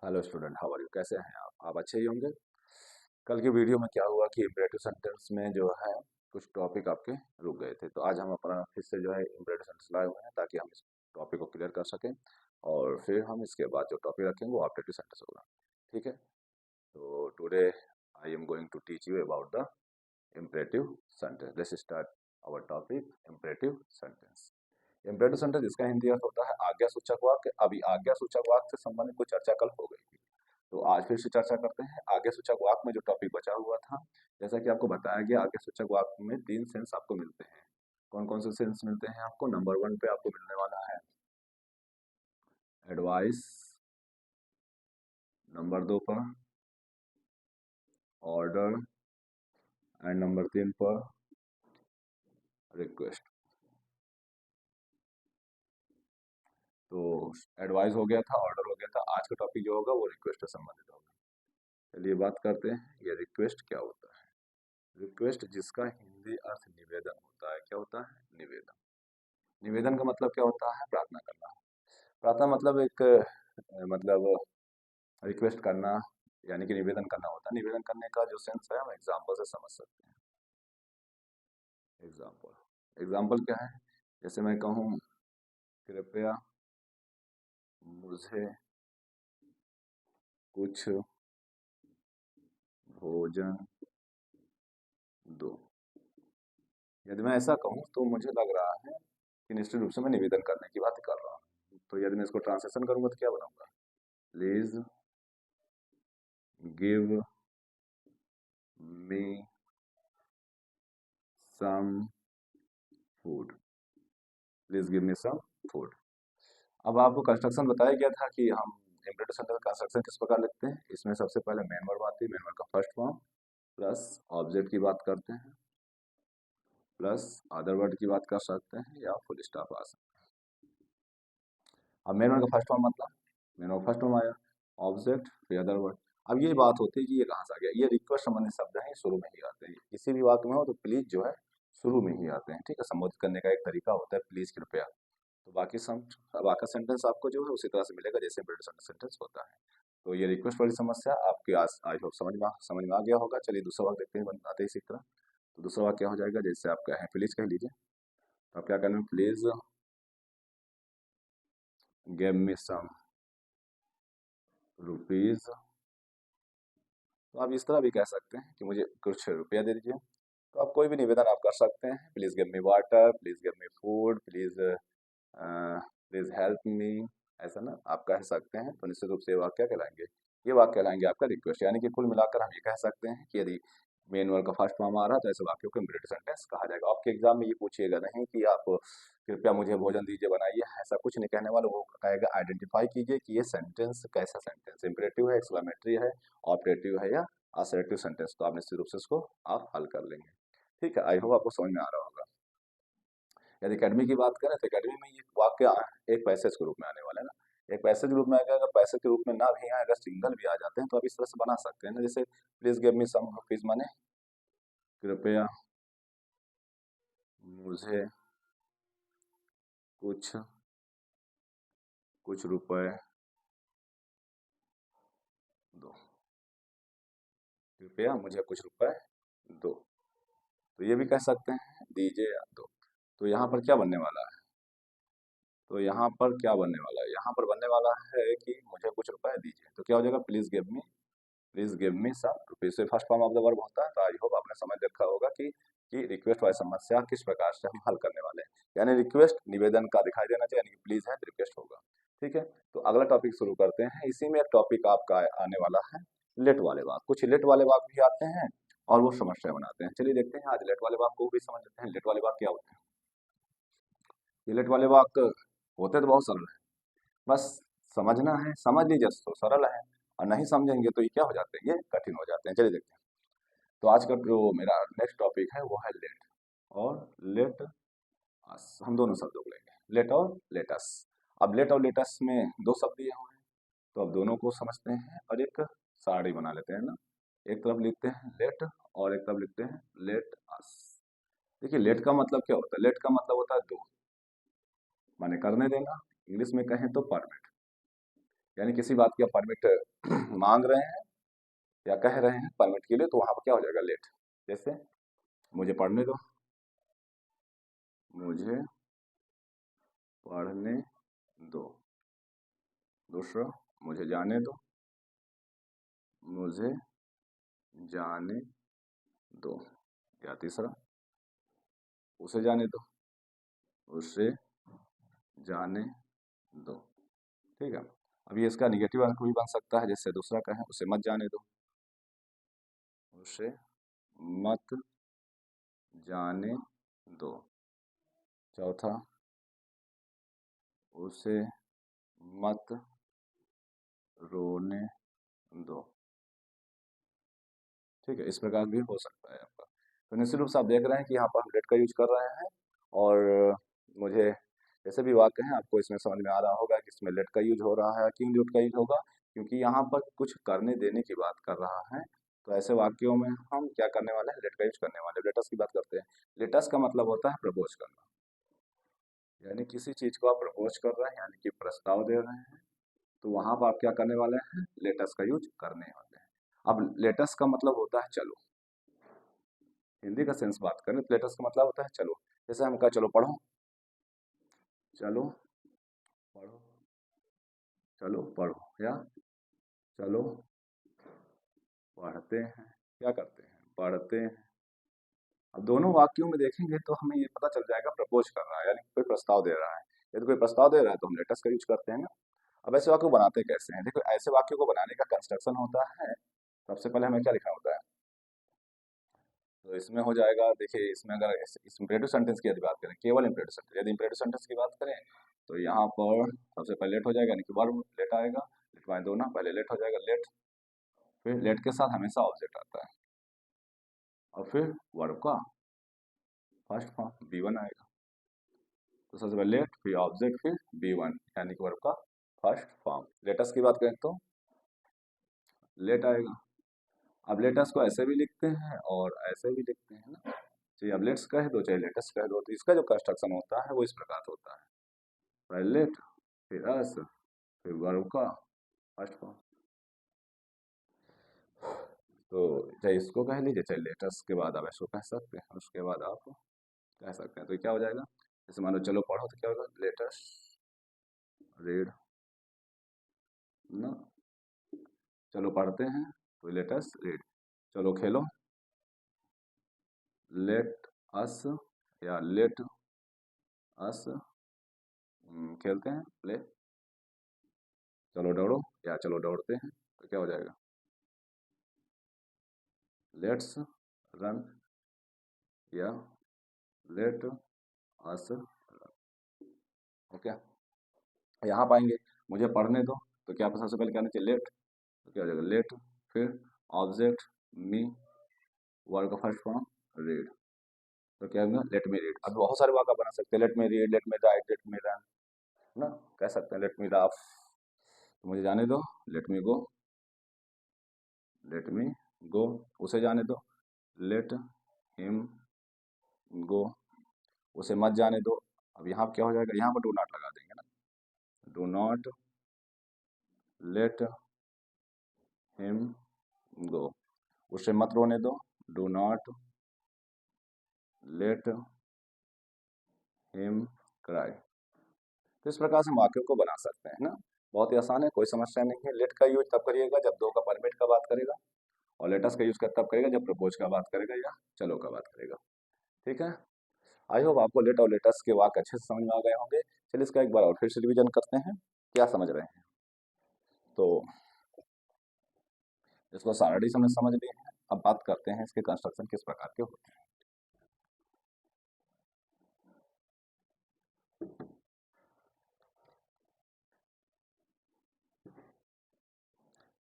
Hello student, how are you? कैसे हैं आप अच्छे ही होंगे। कल के वीडियो में क्या हुआ कि इम्परेटिव सेंटेंस में जो है कुछ टॉपिक आपके रुक गए थे, तो आज हम अपना फिर से जो है इम्परेटिव सेंटेंस लाए हुए हैं ताकि हम इस टॉपिक को क्लियर कर सकें और फिर हम इसके बाद जो टॉपिक रखेंगे वो ऑब्जेक्टिव सेंटेंस होगा। ठीक है, तो today I am going to teach you about the imperative sentence. Let's start our topic imperative sentence. Imperative sentence इसका हिंदी अर्थ होता है आज्ञा सूचक वाक्य। अभी आज्ञा सूचक वाक्य से संबंधित कोई चर्चा कल हो गई थी, तो आज फिर से चर्चा करते हैं। आगे सूचक वाक्य में जो टॉपिक बचा हुआ था, जैसा कि आपको बताया गया, आगे सूचक वाक्य में 3 सेंस आपको मिलते हैं। कौन कौन से सेंस मिलते हैं आपको? नंबर 1 पे आपको मिलने वाला है एडवाइस, नंबर 2 पर ऑर्डर एंड नंबर 3 पर रिक्वेस्ट। तो एडवाइस हो गया था, ऑर्डर हो गया था, आज का टॉपिक जो होगा वो रिक्वेस्ट से संबंधित होगा। चलिए बात करते हैं, ये रिक्वेस्ट क्या होता है। रिक्वेस्ट जिसका हिंदी अर्थ निवेदन होता है। क्या होता है? निवेदन। निवेदन का मतलब क्या होता है? प्रार्थना करना। प्रार्थना मतलब एक मतलब रिक्वेस्ट करना, यानी कि निवेदन करना होता है। निवेदन करने का जो सेंस है हम एग्जाम्पल से समझ सकते हैं। एग्जाम्पल, एग्जाम्पल क्या है? जैसे मैं कहूँ कृपया मुझे कुछ भोजन दो। यदि मैं ऐसा कहूँ तो मुझे लग रहा है कि निश्चित रूप से मैं निवेदन करने की बात कर रहा हूँ। तो यदि मैं इसको ट्रांसलेशन करूंगा तो क्या बनाऊंगा? Please give me some food. Please give me some food. अब आपको कंस्ट्रक्शन बताया गया था कि हम इम्परेटिव सेंटेंस कंस्ट्रक्शन किस प्रकार लिखते हैं। इसमें सबसे पहले मेन वर्ब आती है, मेन वर्ब का फर्स्ट फॉर्म प्लस ऑब्जेक्ट की बात करते हैं प्लस अदर वर्ड की बात कर सकते हैं या फुल स्टॉप आ सकते हैं। अब मेन वर्ब का फर्स्ट फॉर्म मतलब मेन वर्ब फर्स्ट फॉर्म आया, ऑब्जेक्ट फिर अदर वर्ड। अब ये बात होती है कि ये कहाँ से आ गया। ये रिक्वेस्ट संबंधित शब्द हैं, शुरू में ही आते हैं। किसी भी वाक्य में हो तो प्लीज जो है शुरू में ही आते हैं। ठीक है, संबोधित करने का एक तरीका होता है प्लीज, कृपया। तो बाकी सेंटेंस आपको जो है उसी तरह से मिलेगा जैसे इम्परेटिव सेंटेंस होता है। तो ये रिक्वेस्ट वाली समस्या आपके आई होप समझ में आ गया होगा। चलिए दूसरा वाक्य देखते हैं, बनाते हैं इसी तरह। तो दूसरा वाक्य क्या हो जाएगा? जैसे आप कहें प्लीज कह लीजिए, तो आप क्या कहना है? Please give me some rupees. तो आप इस तरह भी कह सकते हैं कि मुझे कुछ रुपया दे दीजिए। तो आप कोई भी निवेदन आप कर सकते हैं, please give me water, please give me food, please please help me, ऐसा ना आप कह सकते हैं। तो निश्चित रूप से ये वाक्य कहलाएंगे, ये वाक्य कहलाएंगे आपका रिक्वेस्ट। यानी कि कुल मिलाकर हम ये कह सकते हैं कि यदि मेन वर्ड का फर्स्ट फॉर्म आ रहा है तो ऐसे वाक्यों को इम्परेटिव सेंटेंस कहा जाएगा। आपके एग्जाम में ये पूछिएगा नहीं कि आप कृपया मुझे भोजन दीजिए बनाइए, ऐसा कुछ नहीं कहने वाला। वो कहेगा आइडेंटिफाई कीजिए कि ये सेंटेंस कैसा सेंटेंस, इम्परेटिव है, एक्सक्लेमेटरी है, ऑपरेटिव है या असर्टिव सेंटेंस। तो आप निश्चित रूप से इसको आप हल कर लेंगे। ठीक है, आई होप आपको समझ में आ रहा होगा। यदि एकेडमी की बात करें तो एकेडमी में ये वाक्य एक पैसेज के रूप में आने वाला है ना। एक पैसेज के रूप में आएगा। अगर पैसेज के रूप में ना भी आए, अगर सिंगल भी आ जाते हैं तो आप इस तरह से बना सकते हैं ना। जैसे please give me some rupees, माने कृपया मुझे कुछ कुछ रुपए दो। कृपया मुझे कुछ रुपए दो। तो ये भी कह सकते हैं दीजिए या दो। तो यहाँ पर क्या बनने वाला है? तो यहाँ पर क्या बनने वाला है? यहाँ पर बनने वाला है कि मुझे कुछ रुपए दीजिए। तो क्या हो जाएगा? Please give me some rupees से first form of the verb होता है। तो आई होप आपने समझ रखा होगा कि रिक्वेस्ट वाली समस्या किस प्रकार से हम हल करने वाले हैं। यानी रिक्वेस्ट निवेदन का दिखाई देना चाहिए, यानी कि प्लीज है तो रिक्वेस्ट होगा। ठीक है, तो अगला टॉपिक शुरू करते हैं। इसी में एक टॉपिक आपका आने वाला है लेट वाले वाक्य। कुछ लेट वाले वाक्य भी आते हैं और वो समस्या बनाते हैं। चलिए देखते हैं, आज लेट वाले वाक्य को भी समझ लेते हैं। लेट वाले वाक्य क्या होते हैं? ये लेट वाले वाक्य होते तो बहुत सरल है, बस समझना है। समझ लीजिए तो सरल है, और नहीं समझेंगे तो ये क्या हो जाते हैं? ये कठिन हो जाते हैं। चलिए देखते हैं। तो आज का जो मेरा नेक्स्ट टॉपिक है वो है लेट और लेट अस। हम दोनों शब्दों को लेंगे, लेट और लेटस। अब लेट और लेटस में दो शब्द दिए हुए हैं, तो अब दोनों को समझते हैं और एक सारणी बना लेते हैं ना। एक तरफ लिखते हैं लेट और एक तरफ लिखते हैं लेट अस। देखिए लेट का मतलब क्या होता है? लेट का मतलब होता है दो, माने करने देना। इंग्लिश में कहें तो परमिट। यानी किसी बात की आप परमिट मांग रहे हैं या कह रहे हैं परमिट के लिए, तो वहां पर क्या हो जाएगा, लेट। जैसे मुझे पढ़ने दो, मुझे पढ़ने दो। दूसरा, मुझे जाने दो, मुझे जाने दो। या तीसरा, उसे जाने दो, उसे जाने दो। ठीक है। अब ये इसका निगेटिव अर्थ भी बन सकता है, जैसे दूसरा कहें उसे मत जाने दो, उसे मत जाने दो। चौथा, उसे मत रोने दो। ठीक है, इस प्रकार भी हो सकता है आपका। तो निश्चित रूप से आप देख रहे हैं कि यहाँ पर हम लेट का यूज कर रहे हैं, और मुझे जैसे भी वाक्य हैं आपको इसमें समझ में आ रहा होगा कि इसमें लेट का यूज हो रहा है। क्यों लेट का यूज होगा, क्योंकि यहाँ पर कुछ करने देने की बात कर रहा है। तो ऐसे वाक्यों में हम क्या करने वाले हैं, लेट का यूज करने वाले हैं। लेटस की बात करते हैं। लेटस का मतलब होता है प्रपोज करना, यानी किसी चीज को आप प्रपोज कर रहे हैं, यानी कि प्रस्ताव दे रहे हैं, तो वहां पर आप क्या करने वाले हैं, लेटस का यूज करने वाले हैं। अब लेटस का मतलब होता है चलो। हिंदी का सेंस बात करें तो लेटस का मतलब होता है चलो। जैसे हम कहा चलो पढ़ो, चलो पढ़ो, चलो पढ़ो, या चलो पढ़ते हैं। क्या करते हैं, पढ़ते हैं। अब दोनों वाक्यों में देखेंगे तो हमें ये पता चल जाएगा प्रपोज कर रहा है, यानी कोई प्रस्ताव दे रहा है। यदि कोई प्रस्ताव दे रहा है तो हम लेटस का यूज करते हैं ना। अब ऐसे वाक्य को बनाते कैसे हैं, देखो ऐसे वाक्यों को बनाने का कंस्ट्रक्शन होता है। सबसे पहले हमें क्या लिखना होता है, तो इसमें हो जाएगा, देखिए इसमें अगर इस इम्परेटिव सेंटेंस की यदि बात करें, केवल इम्परेटिव सेंटेंस, यदि इम्परेटिव सेंटेंस की बात करें तो यहाँ पर सबसे पहले लेट हो जाएगा, यानी कि वर्ब लेट आएगा। लेट माने दो ना, पहले लेट हो जाएगा लेट, फिर लेट के साथ हमेशा ऑब्जेक्ट आता है, और फिर वर्ब का फर्स्ट फॉर्म बी वन आएगा। तो सबसे पहले लेट, फिर ऑब्जेक्ट, फिर बी वन, यानी कि वर्ब का फर्स्ट फॉर्म। लेटस की बात करें तो लेट आएगा। अब लेटस को ऐसे भी लिखते हैं और ऐसे भी लिखते हैं ना, चाहे अब लेट्स कह दो चाहे लेटस कह दो, तो इसका जो कंस्ट्रक्शन होता है वो इस प्रकार होता है, पहले लेट, फिर अस, फिर वर्ब का फर्स्ट फॉर्म। तो चाहे इसको कह लीजिए चाहे लेटस के बाद आप इसको कह सकते हैं, उसके बाद आप कह सकते हैं। तो क्या हो जाएगा, जैसे मान लो चलो पढ़ो, तो क्या होगा, लेटस रीड ना। चलो पढ़ते हैं तो लेटस रीड। चलो खेलो, लेट अस, या लेट अस खेलते हैं, प्ले। चलो दौड़ो, या चलो दौड़ते हैं, तो क्या हो जाएगा, लेट्स रन, या लेट अस रन। ओके, यहाँ पाएंगे मुझे पढ़ने दो, तो क्या सबसे पहले क्या आना चाहिए, लेट। तो क्या हो जाएगा, लेट, फिर ऑब्जेक्ट मी, वर्ड का फर्स्ट फॉर्म रीड। तो क्या होगा, लेट मी रीड। अब बहुत सारे वाक्य बना सकते हैं, let me read, let me right, let me run, ना। कह सकते हैं लेट मी लाफ, तो मुझे जाने दो, लेट मी गो, लेट मी गो। उसे जाने दो, लेट हिम गो। उसे मत जाने दो। अब यहाँ क्या हो जाएगा, यहाँ पर डू नॉट लगा देंगे ना, do not let him go. उसे मत रोने दो, do not let him cry. तो इस प्रकार से हम वाक्यों को बना सकते हैं ना, बहुत ही आसान है, कोई समस्या नहीं है। लेट का यूज तब करिएगा जब दो का परमिट का बात करेगा, और लेटस का यूज कर तब करेगा जब प्रपोज का बात करेगा या चलो का बात करेगा। ठीक है, आई होप आपको लेट और लेटस के वाक्य अच्छे से समझ में आ गए होंगे। चलिए इसका एक बार और फिर से रिवीजन करते हैं, क्या समझ रहे हैं। तो इसको सारणी से हमने समझ लिए हैं, अब बात करते हैं इसके कंस्ट्रक्शन किस प्रकार के होते हैं।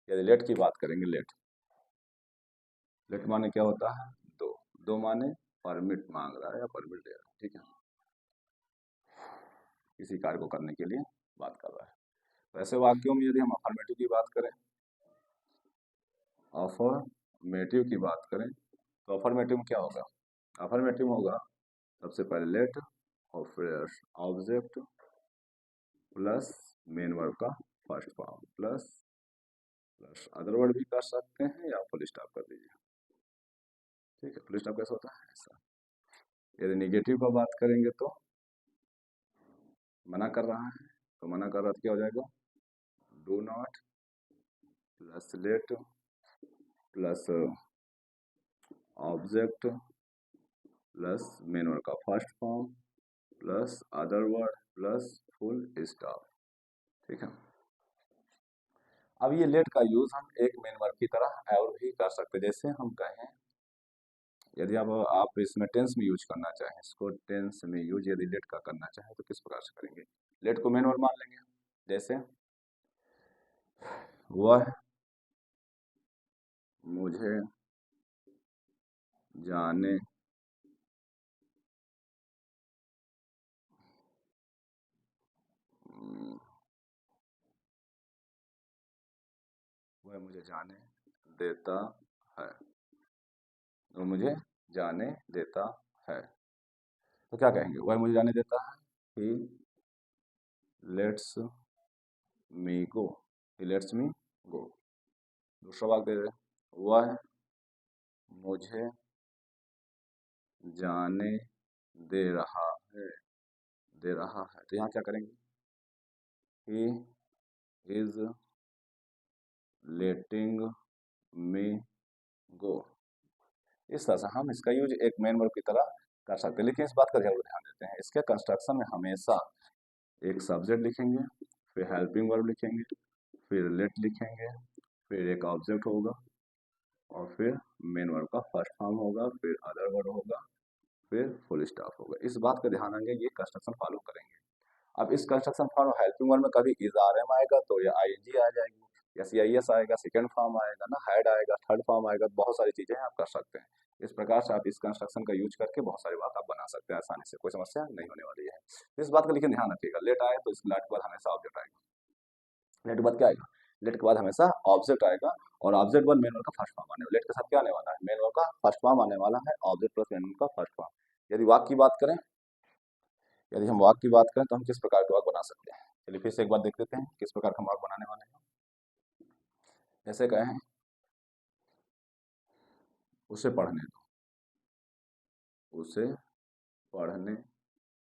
यदि लेट की बात करेंगे, लेट, लेट माने क्या होता है, दो। दो माने परमिट मांग रहा है या परमिट दे रहा है, ठीक है, किसी कार्य को करने के लिए बात कर रहा है। तो ऐसे वाक्यों में यदि हम अफर्मेटिव की बात करें, अफर्मेटिव की बात करें, तो अफर्मेटिव में क्या होगा, अफर्मेटिव होगा सबसे पहले लेट, और फिर ऑब्जेक्ट प्लस मेन वर्ब का first form plus plus other word भी कर सकते हैं या फुल स्टॉप कर दीजिए। ठीक है, फुल स्टॉप कैसे होता है ऐसा। यदि निगेटिव का बात करेंगे तो मना कर रहा है, तो मना कर रहा तो क्या हो जाएगा, do not plus let plus object plus main word का first form plus other word plus full stop. ठीक है, अब ये लेट का यूज हम एक मेन वर्ब की तरह और भी कर सकते हैं। जैसे हम कहें, यदि आप इसमें टेंस में यूज करना चाहें, इसको टेंस में यूज यदि लेट का करना चाहें तो किस प्रकार से करेंगे। लेट को मेन वर्ब मान लेंगे। जैसे वह मुझे जाने वह मुझे जाने देता है, वो मुझे जाने देता है। तो क्या कहेंगे, वह मुझे जाने देता है, ही let's me go, he let's मी गो। दूसरा वाक्य दे रहे, वह मुझे जाने दे रहा है, दे रहा है। तो यहाँ क्या करेंगे, ही इज लेटिंग मी गो। इस तरह से हम इसका यूज एक मेन वर्ब की तरह कर सकते हैं। लेकिन इस बात का जरूर ध्यान देते हैं, इसके कंस्ट्रक्शन में हमेशा एक सब्जेक्ट लिखेंगे, फिर हेल्पिंग वर्ब लिखेंगे, फिर लेट लिखेंगे, फिर एक ऑब्जेक्ट होगा और फिर मेन वर्ब का फर्स्ट फॉर्म होगा, फिर अदर वर्ड होगा, फिर फुल स्टॉप होगा। इस बात का ध्यान रखेंगे, ये कंस्ट्रक्शन फॉलो करेंगे। अब इस कंस्ट्रक्शन फॉर्म हेल्पिंग वर्ब में कभी इज आर एम आएगा तो या आई एन जी आ जाएगी, या सी आई एस आएगा, सेकेंड फॉर्म आएगा ना, हैड आएगा, थर्ड फॉर्म आएगा, बहुत सारी चीजें आप कर सकते हैं। इस प्रकार से आप इस कंस्ट्रक्शन का यूज करके बहुत सारी बात आप बना सकते हैं आसानी से, कोई समस्या नहीं होने वाली है। इस बात का लेकिन ध्यान रखिएगा, लेट आए तो इस लेट के बाद हमेशा ऑब्जेक्ट आएगा। लेट के बाद क्या आएगा, लेट के बाद हमेशा ऑब्जेक्ट आएगा, और ऑब्जेक्ट बाद मेन वर्ब का फर्स्ट फॉर्म आने वाला। लेट के साथ क्या आने वाला है, मेन वर्ब का फर्स्ट फॉर्म आने वाला है, ऑब्जेक्ट प्लस मेन वर्ब का फर्स्ट फॉर्म। यदि वाक्य की बात करें, यदि हम वाक्य की बात करें तो हम किस प्रकार के वाक्य बना सकते हैं। चलिए फिर से एक बार देख लेते हैं किस प्रकार का वाक्य बनाने वाले हैं। जैसे कहें, उसे पढ़ने दो, उसे पढ़ने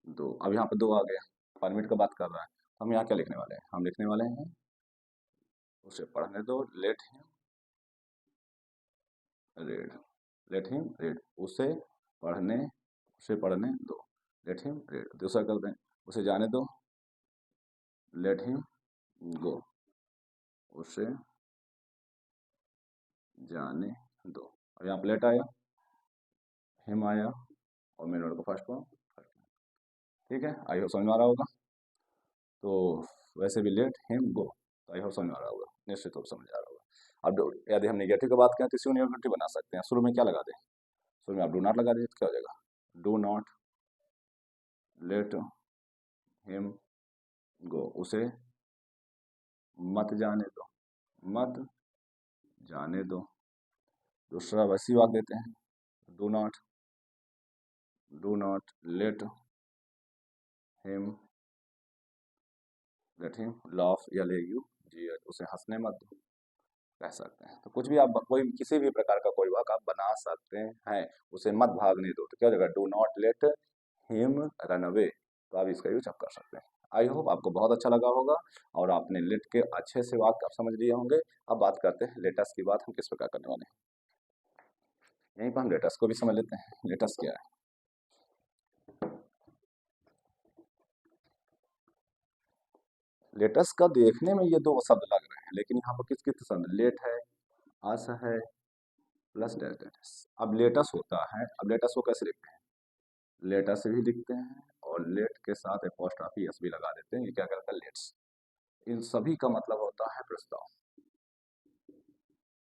दो। अब यहाँ पे दो आ गया, परमिट का बात कर रहा है, तो हम यहाँ क्या लिखने वाले हैं, हम लिखने वाले हैं उसे पढ़ने दो, let him read, let him read, उसे पढ़ने दो, लेट हिम रीड। दूसरा करते हैं, उसे जाने दो, लेट हिम गो, उसे जाने दो। अब यहाँ पे लेट आया, हिम आया और मेन वर्ड का फर्स्ट फॉर्म। ठीक है, आई होप समझ में आ रहा होगा। तो वैसे भी लेट हिम गो, तो आई होप समझ में आ रहा होगा, निश्चित रूप समझ आ रहा होगा। अब यदि हम नेगेटिव की बात करें तो इसी नेगेटिव बना सकते हैं। शुरू में क्या लगा दें, शुरू में आप डू नॉट लगा दीजिए तो क्या हो जाएगा, do not let him go, उसे मत जाने दो, मत जाने दो। दूसरा वैसी वाक देते हैं, do not him let him laugh या ले यू जी, उसे हंसने मत दो, कह सकते हैं। तो कुछ भी आप कोई किसी भी प्रकार का कोई वाक आप बना सकते हैं। उसे मत भागने दो तो क्या हो जाएगा, do not let him run away. तो आप इसका यूज आप कर सकते हैं। आई होप आपको बहुत अच्छा लगा होगा और आपने लेट के अच्छे से वाक्य आप समझ लिए होंगे। अब बात करते हैं लेटस की, बात हम किस प्रकार करने वाले हैं। यहीं पर हम लेटस को भी समझ लेते हैं, लेटस क्या है। लेटस का देखने में ये दो शब्द लग रहे हैं, लेकिन यहाँ पर किस किस शब्द, लेट है, अस है, प्लस डैश डैश। अब लेटस होता है, अब लेटस को कैसे लिखते हैं, लेटस भी लिखते हैं और लेट के साथ एपोस्ट्रॉफी एस भी लगा देते हैं, ये क्या करता है, लेट्स। इन सभी का मतलब होता है प्रस्ताव,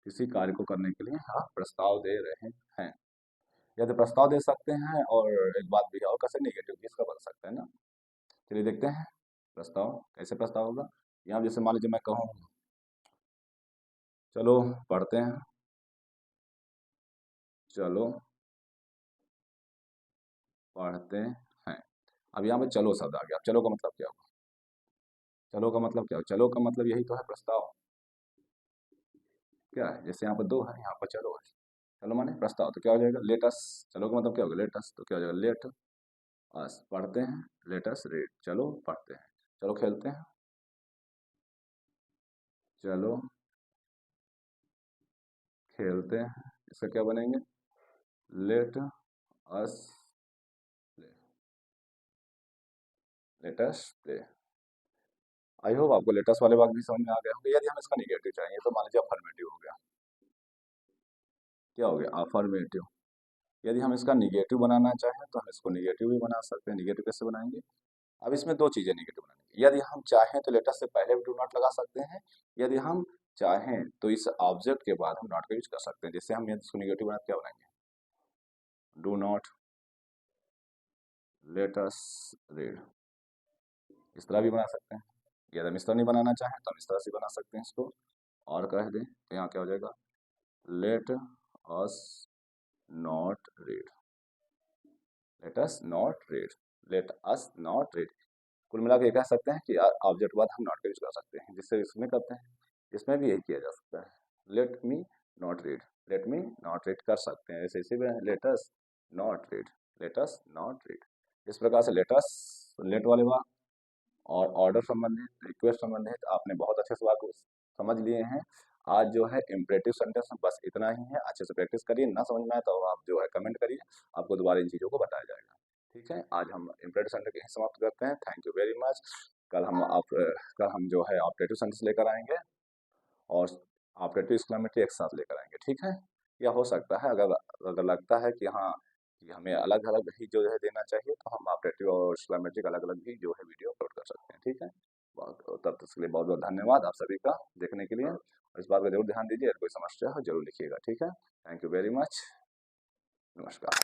किसी कार्य को करने के लिए आप प्रस्ताव दे रहे हैं। यदि प्रस्ताव दे सकते हैं, और एक बात भी है और कैसे नेगेटिव भी इसका बन सकता है ना। चलिए देखते हैं प्रस्ताव कैसे प्रस्ताव होगा। यहाँ जैसे मान लीजिए मैं कहूँ, चलो पढ़ते हैं, चलो पढ़ते हैं। अब यहाँ पे चलो शब्द आ गया। अब चलो का मतलब क्या होगा, चलो का मतलब क्या हो? चलो का मतलब यही तो है, प्रस्ताव। क्या है? जैसे यहाँ पर दो है, यहाँ पर चलो है। चलो माने प्रस्ताव, तो क्या हो जाएगा? लेटस। चलो का मतलब क्या होगा? लेटस, तो क्या हो जाएगा? लेट अस, पढ़ते हैं। लेटस रीड, चलो पढ़ते हैं। चलो खेलते हैं। चलो खेलते हैं। इसका क्या बनेंगे? Let us play. Let's play. I hope आपको लेटेस्ट वाले वाक्य भी समझ में आ गया होंगे। यदि हम इसका निगेटिव चाहिए तो मान लीजिए अफर्मेटिव हो गया। क्या हो गया? अफर्मेटिव। यदि हम इसका निगेटिव बनाना चाहें तो हम इसको निगेटिव भी बना सकते हैं। निगेटिव कैसे बनाएंगे? अब इसमें दो चीजें निगेटिव बनाएंगे। यदि हम चाहें तो लेटर से पहले भी डू नॉट लगा सकते हैं। यदि हम चाहें तो इस ऑब्जेक्ट के बाद हम नॉट का यूज कर सकते हैं। जैसे हम यदि इसको निगेटिव बनाते क्या बनाएंगे? Do not let us read. इस तरह भी बना सकते हैं। यदि हम इस तरह नहीं बनाना चाहें तो हम इस तरह से बना सकते हैं इसको, और कह दें तो यहाँ क्या हो जाएगा? Let us not read. Let us not read. Let us not read. कुल मिला के ये कह सकते हैं कि ऑब्जेक्ट बाद हम नॉट का यूज कर सकते हैं, जिससे इसमें करते हैं। इसमें भी यही किया जा सकता है। Let me not read. Let me not read कर सकते हैं, ऐसे इसी में let us not read. Let us not read. इस प्रकार से लेट अस, लेट वाले वाक्य और ऑर्डर संबंधित, रिक्वेस्ट संबंधित आपने बहुत अच्छे से वाक्य समझ लिए हैं। आज जो है इम्परेटिव सेंटेंस में बस इतना ही है। अच्छे से प्रैक्टिस करिए। ना समझ में आए तो आप जो है कमेंट करिए, आपको दोबारा इन चीज़ों को बताया जाएगा। ठीक है, आज हम इम्परेटिव सेंटेंस यहीं समाप्त करते हैं। Thank you very much. कल हम जो है ऑपरेटिव सेंटेंस लेकर आएंगे और ऑपरेटिव एक्सक्लेमेटरी एक साथ लेकर आएंगे। ठीक है, या हो सकता है अगर अगर लगता है कि हाँ कि हमें अलग अलग ही जो है देना चाहिए तो हम ऑपरेटिव और एक्सक्लेमेटरी अलग अलग भी जो है वीडियो अपलोड कर सकते हैं। ठीक है, तब तक के लिए बहुत बहुत धन्यवाद आप सभी का देखने के लिए। और इस बात का जरूर ध्यान दीजिए, अगर कोई समस्या हो जरूर लिखिएगा। ठीक है, थैंक यू वेरी मच। नमस्कार।